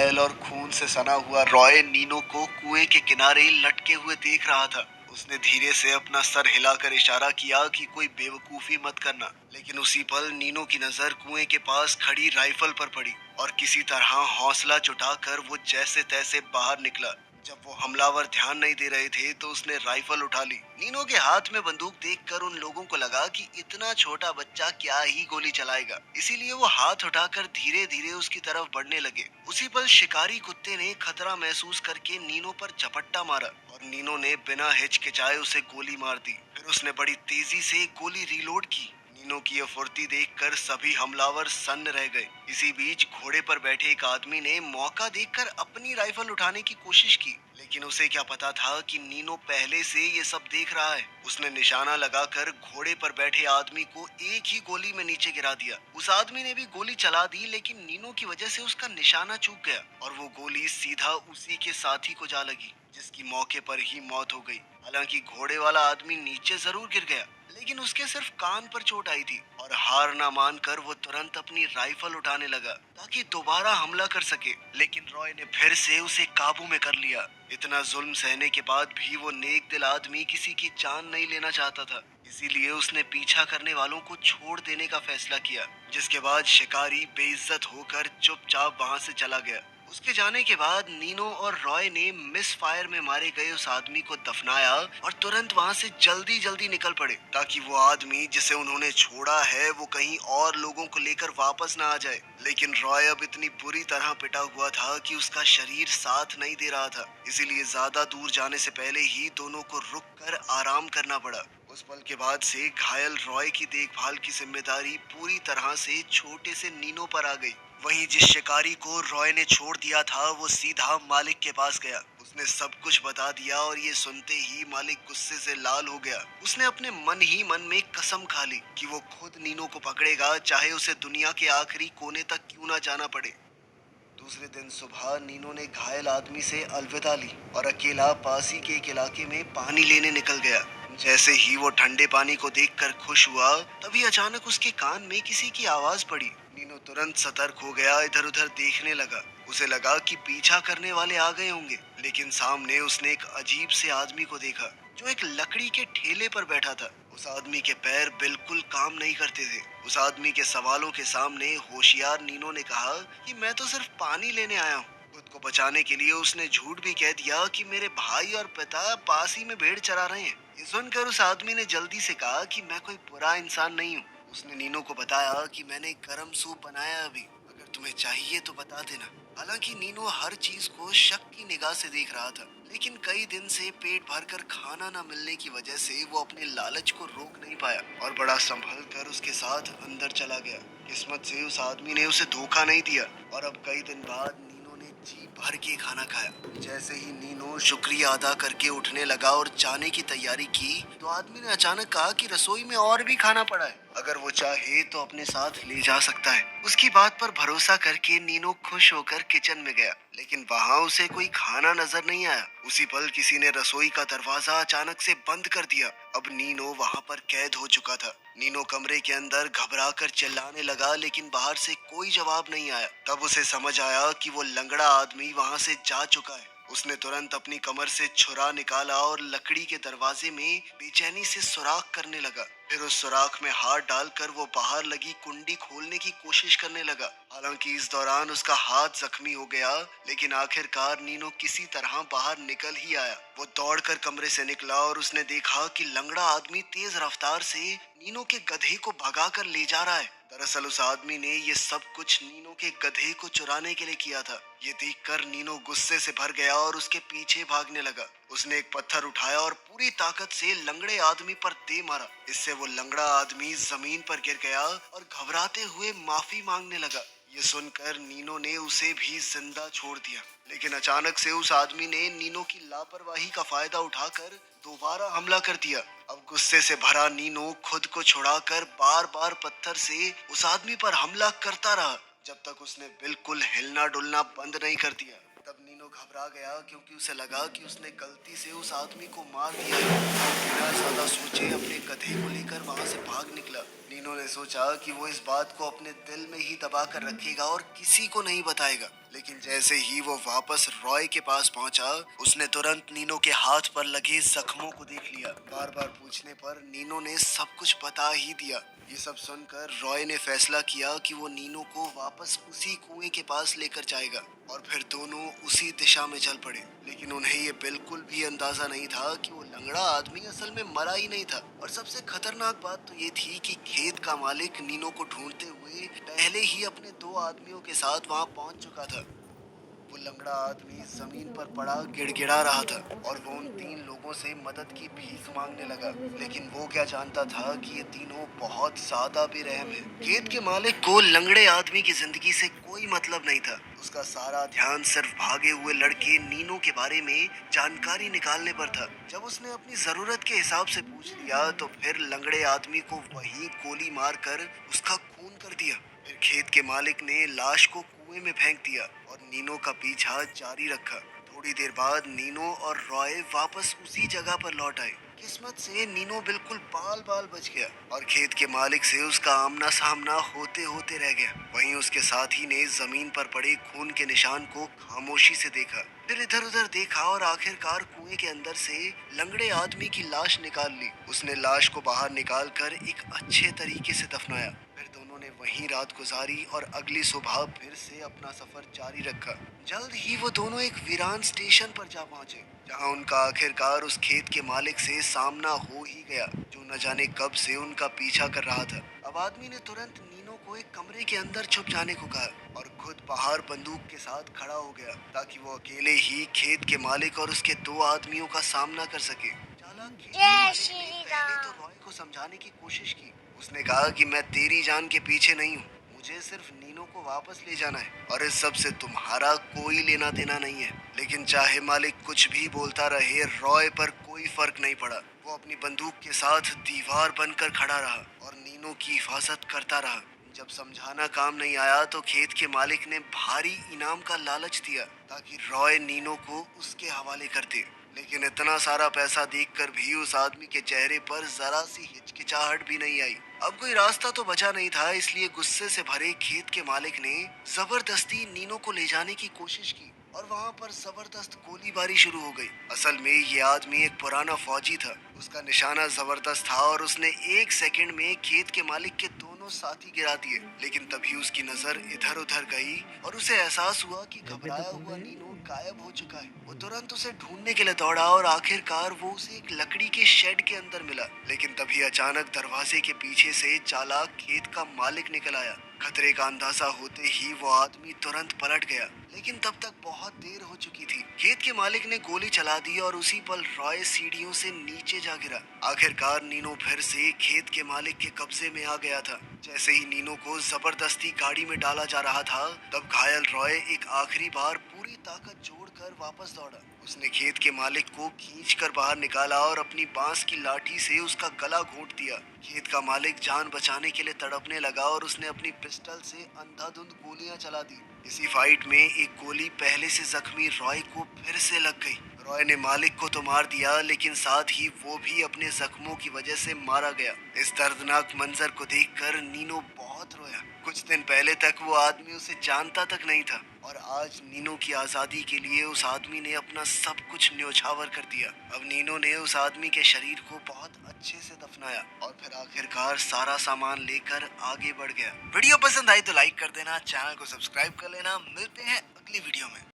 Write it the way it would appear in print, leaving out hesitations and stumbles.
घायल और खून से सना हुआ रॉय नीनो को कुएं के किनारे लटके हुए देख रहा था। उसने धीरे से अपना सर हिलाकर इशारा किया कि कोई बेवकूफी मत करना, लेकिन उसी पल नीनो की नजर कुएं के पास खड़ी राइफल पर पड़ी और किसी तरह हौसला जुटाकर वो जैसे तैसे बाहर निकला। जब वो हमलावर ध्यान नहीं दे रहे थे तो उसने राइफल उठा ली। नीनो के हाथ में बंदूक देखकर उन लोगों को लगा कि इतना छोटा बच्चा क्या ही गोली चलाएगा, इसीलिए वो हाथ उठाकर धीरे धीरे उसकी तरफ बढ़ने लगे। उसी पल शिकारी कुत्ते ने खतरा महसूस करके नीनो पर झपट्टा मारा और नीनो ने बिना हिचकिचाए उसे गोली मार दी। फिर उसने बड़ी तेजी से गोली रीलोड की। नीनो की यह फुर्ती देखकर सभी हमलावर सन्न रह गए। इसी बीच घोड़े पर बैठे एक आदमी ने मौका देखकर अपनी राइफल उठाने की कोशिश की, लेकिन उसे क्या पता था कि नीनो पहले से ये सब देख रहा है। उसने निशाना लगाकर घोड़े पर बैठे आदमी को एक ही गोली में नीचे गिरा दिया। उस आदमी ने भी गोली चला दी, लेकिन नीनो की वजह से उसका निशाना चूक गया और वो गोली सीधा उसी के साथी को जा लगी, जिसकी मौके पर ही मौत हो गई। हालांकि घोड़े वाला आदमी नीचे जरूर गिर गया, लेकिन उसके सिर्फ कान पर चोट आई थी और हार ना मानकर वो तुरंत अपनी राइफल उठाने लगा ताकि दोबारा हमला कर सके। लेकिन रॉय ने फिर से उसे काबू में कर लिया। इतना जुल्म सहने के बाद भी वो नेक दिल आदमी किसी की जान नहीं लेना चाहता था, इसीलिए उसने पीछा करने वालों को छोड़ देने का फैसला किया। जिसके बाद शिकारी बेइज्जत होकर चुपचाप वहां से चला गया। उसके जाने के बाद नीनो और रॉय ने मिस फायर में मारे गए उस आदमी को दफनाया और तुरंत वहां से जल्दी जल्दी निकल पड़े ताकि वो आदमी जिसे उन्होंने छोड़ा है वो कहीं और लोगों को लेकर वापस ना आ जाए। लेकिन रॉय अब इतनी बुरी तरह पिटा हुआ था कि उसका शरीर साथ नहीं दे रहा था, इसीलिए ज्यादा दूर जाने से पहले ही दोनों को रुक कर आराम करना पड़ा। उस पल के बाद से घायल रॉय की देखभाल की जिम्मेदारी पूरी तरह से छोटे से नीनो पर आ गई। वहीं जिस शिकारी को रॉय ने छोड़ दिया था वो सीधा मालिक के पास गया। उसने सब कुछ बता दिया और ये सुनते ही मालिक गुस्से से लाल हो गया। उसने अपने मन ही मन में कसम खा ली कि वो खुद नीनो को पकड़ेगा, चाहे उसे दुनिया के आखिरी कोने तक क्यों ना जाना पड़े। दूसरे दिन सुबह नीनो ने घायल आदमी से अलविदा ली और अकेला पास ही के एक इलाके में पानी लेने निकल गया। जैसे ही वो ठंडे पानी को देखकर खुश हुआ, तभी अचानक उसके कान में किसी की आवाज पड़ी। नीनो तुरंत सतर्क हो गया, इधर उधर देखने लगा। उसे लगा कि पीछा करने वाले आ गए होंगे, लेकिन सामने उसने एक अजीब से आदमी को देखा जो एक लकड़ी के ठेले पर बैठा था। उस आदमी के पैर बिल्कुल काम नहीं करते थे। उस आदमी के सवालों के सामने होशियार नीनो ने कहा कि मैं तो सिर्फ पानी लेने आया हूँ। खुद को बचाने के लिए उसने झूठ भी कह दिया कि मेरे भाई और पिता पास ही में भेड़ चरा रहे हैं। ये सुनकर उस आदमी ने जल्दी से कहा कि मैं कोई बुरा इंसान नहीं हूँ। उसने नीनो को बताया कि मैंने गरम सूप बनाया अभी, अगर तुम्हें चाहिए तो बता देना। हालांकि नीनो हर चीज को शक की निगाह से देख रहा था, लेकिन कई दिन से पेट भरकर खाना न मिलने की वजह से वो अपने लालच को रोक नहीं पाया और बड़ा संभल कर उसके साथ अंदर चला गया। किस्मत से उस आदमी ने उसे धोखा नहीं दिया और अब कई दिन बाद नीनो ने जी भर के खाना खाया। जैसे ही नीनो शुक्रिया अदा करके उठने लगा और जाने की तैयारी की, तो आदमी ने अचानक कहा कि रसोई में और भी खाना पड़ा है, अगर वो चाहे तो अपने साथ ले जा सकता है। उसकी बात पर भरोसा करके नीनो खुश होकर किचन में गया, लेकिन वहाँ उसे कोई खाना नजर नहीं आया। उसी पल किसी ने रसोई का दरवाजा अचानक से बंद कर दिया। अब नीनो वहाँ पर कैद हो चुका था। नीनो कमरे के अंदर घबराकर चिल्लाने लगा, लेकिन बाहर से कोई जवाब नहीं आया। तब उसे समझ आया कि वो लंगड़ा आदमी वहाँ से जा चुका है। उसने तुरंत अपनी कमर से छुरा निकाला और लकड़ी के दरवाजे में बेचैनी से सुराख करने लगा। फिर उस सुराख में हाथ डालकर वो बाहर लगी कुंडी खोलने की कोशिश करने लगा। हालांकि इस दौरान उसका हाथ जख्मी हो गया, लेकिन आखिरकार नीनो किसी तरह बाहर निकल ही आया। वो दौड़कर कमरे से निकला और उसने देखा कि लंगड़ा आदमी तेज रफ्तार से नीनो के गधे को भगाकर ले जा रहा है। दरअसल उस आदमी ने ये सब कुछ नीनो के गधे को चुराने के लिए किया था। ये देखकर नीनो गुस्से से भर गया और उसके पीछे भागने लगा। उसने एक पत्थर उठाया और पूरी ताकत से लंगड़े आदमी पर दे मारा। इससे वो लंगड़ा आदमी जमीन पर गिर गया और घबराते हुए माफी मांगने लगा। ये सुनकर नीनो ने उसे भी जिंदा छोड़ दिया, लेकिन अचानक से उस आदमी ने नीनो की लापरवाही का फायदा उठाकर दोबारा हमला कर दिया। अब गुस्से से भरा नीनो खुद को छुड़ाकर बार बार पत्थर से उस आदमी पर हमला करता रहा, जब तक उसने बिल्कुल हिलना डुलना बंद नहीं कर दिया। तब नीनो नीनो घबरा गया क्योंकि उसे लगा कि उसने गलती से उस आदमी को मार दिया है। वो बिना ज्यादा सोचे अपने गधे को लेकर वहां से भाग निकला। नीनो ने सोचा कि वो इस बात को अपने दिल में ही दबा कर रखेगा और किसी को नहीं बताएगा। लेकिन जैसे ही वो वापस रॉय के पास पहुंचा, उसने तुरंत नीनो के हाथ पर लगे जख्मों को देख लिया। बार बार पूछने पर नीनो ने सब कुछ बता ही दिया। ये सब सुनकर रॉय ने फैसला किया कि वो नीनो को वापस उसी कुएं के पास लेकर जाएगा और फिर दोनों उसी दिशा में चल पड़े। लेकिन उन्हें ये बिल्कुल भी अंदाजा नहीं था कि वो लंगड़ा आदमी असल में मरा ही नहीं था। और सबसे खतरनाक बात तो ये थी कि खेत का मालिक नीनो को ढूंढते हुए पहले ही अपने 2 आदमियों के साथ वहां पहुंच चुका था। वो लंगड़ा आदमी जमीन पर पड़ा गिड़गिड़ा रहा था और वो उन 3 लोगों से मदद की भीख मांगने लगा। लेकिन वो क्या जानता था कि ये तीनों बहुत ज्यादा बेरहम है। खेत के मालिक को लंगड़े आदमी की जिंदगी से कोई मतलब नहीं था। उसका सारा ध्यान सिर्फ भागे हुए लड़के नीनो के बारे में जानकारी निकालने पर था। जब उसने अपनी जरूरत के हिसाब से पूछ लिया तो फिर लंगड़े आदमी को वहीं गोली मारकर उसका खून कर दिया। फिर खेत के मालिक ने लाश को कुएं में फेंक दिया और नीनो का पीछा जारी रखा। थोड़ी देर बाद नीनो और रॉय वापस उसी जगह पर लौट आए। किस्मत से नीनो बिल्कुल बाल बाल बच गया और खेत के मालिक से उसका आमना सामना होते होते रह गया। वहीं उसके साथी ने जमीन पर पड़े खून के निशान को खामोशी से देखा, फिर इधर उधर देखा और आखिरकार कुएं के अंदर से लंगड़े आदमी की लाश निकाल ली। उसने लाश को बाहर निकाल कर एक अच्छे तरीके से दफनाया। फिर दोनों ने वहीं रात गुजारी और अगली सुबह फिर से अपना सफर जारी रखा। जल्द ही वो दोनों एक वीरान स्टेशन पर जा पहुंचे, जहां उनका आखिरकार उस खेत के मालिक से सामना हो ही गया, जो न जाने कब से उनका पीछा कर रहा था। अब आदमी ने तुरंत नीनो को एक कमरे के अंदर छुप जाने को कहा और खुद बाहर बंदूक के साथ खड़ा हो गया, ताकि वो अकेले ही खेत के मालिक और उसके 2 आदमियों का सामना कर सके। चालाक खेत के मालिक ने पहले तो रॉय को समझाने की कोशिश की। उसने कहा कि मैं तेरी जान के पीछे नहीं हूँ, मुझे सिर्फ नीनो को वापस ले जाना है और इस सब से तुम्हारा कोई लेना देना नहीं है। लेकिन चाहे मालिक कुछ भी बोलता रहे, रॉय पर कोई फर्क नहीं पड़ा। वो अपनी बंदूक के साथ दीवार बनकर खड़ा रहा और नीनो की हिफाजत करता रहा। जब समझाना काम नहीं आया तो खेत के मालिक ने भारी इनाम का लालच दिया, ताकि रॉय नीनो को उसके हवाले कर दे। लेकिन इतना सारा पैसा देखकर भी उस आदमी के चेहरे पर जरा सी हिचकिचाहट भी नहीं आई। अब कोई रास्ता तो बचा नहीं था, इसलिए गुस्से से भरे खेत के मालिक ने जबरदस्ती नीनो को ले जाने की कोशिश की और वहां पर जबरदस्त गोलीबारी शुरू हो गई। असल में ये आदमी एक पुराना फौजी था। उसका निशाना जबरदस्त था और उसने 1 सेकंड में खेत के मालिक के दोनों साथी गिरा दिए। लेकिन तभी उसकी नजर इधर उधर गई और उसे एहसास हुआ कि घबराया हुआ नीनो गायब हो चुका है। वो तुरंत उसे ढूंढने के लिए दौड़ा और आखिरकार वो उसे एक लकड़ी के शेड के अंदर मिला। लेकिन तभी अचानक दरवाजे के पीछे से चालाक खेत का मालिक निकल आया। खतरे का अंदाजा होते ही वो आदमी तुरंत पलट गया, लेकिन तब तक बहुत देर हो चुकी थी। खेत के मालिक ने गोली चला दी और उसी पल रॉय सीढ़ियों से नीचे जा गिरा। आखिरकार नीनो फिर से खेत के मालिक के कब्जे में आ गया था। जैसे ही नीनो को जबरदस्ती गाड़ी में डाला जा रहा था, तब घायल रॉय एक आखिरी बार पूरी ताकत जोड़कर वापस दौड़ा। उसने खेत के मालिक को खींचकर बाहर निकाला और अपनी बांस की लाठी से उसका गला घोंट दिया। खेत का मालिक जान बचाने के लिए तड़पने लगा और उसने अपनी पिस्टल से अंधाधुंध गोलियां चला दी। इसी फाइट में एक गोली पहले से जख्मी रॉय को फिर से लग गई। रॉय ने मालिक को तो मार दिया, लेकिन साथ ही वो भी अपने जख्मों की वजह से मारा गया। इस दर्दनाक मंजर को देखकर नीनो बहुत रोया। कुछ दिन पहले तक वो आदमी उसे जानता तक नहीं था और आज नीनो की आजादी के लिए उस आदमी ने अपना सब कुछ न्योछावर कर दिया। अब नीनो ने उस आदमी के शरीर को बहुत अच्छे से दफनाया और फिर आखिरकार सारा सामान लेकर आगे बढ़ गया। वीडियो पसंद आई तो लाइक कर देना, चैनल को सब्सक्राइब कर लेना। मिलते हैं अगली वीडियो में।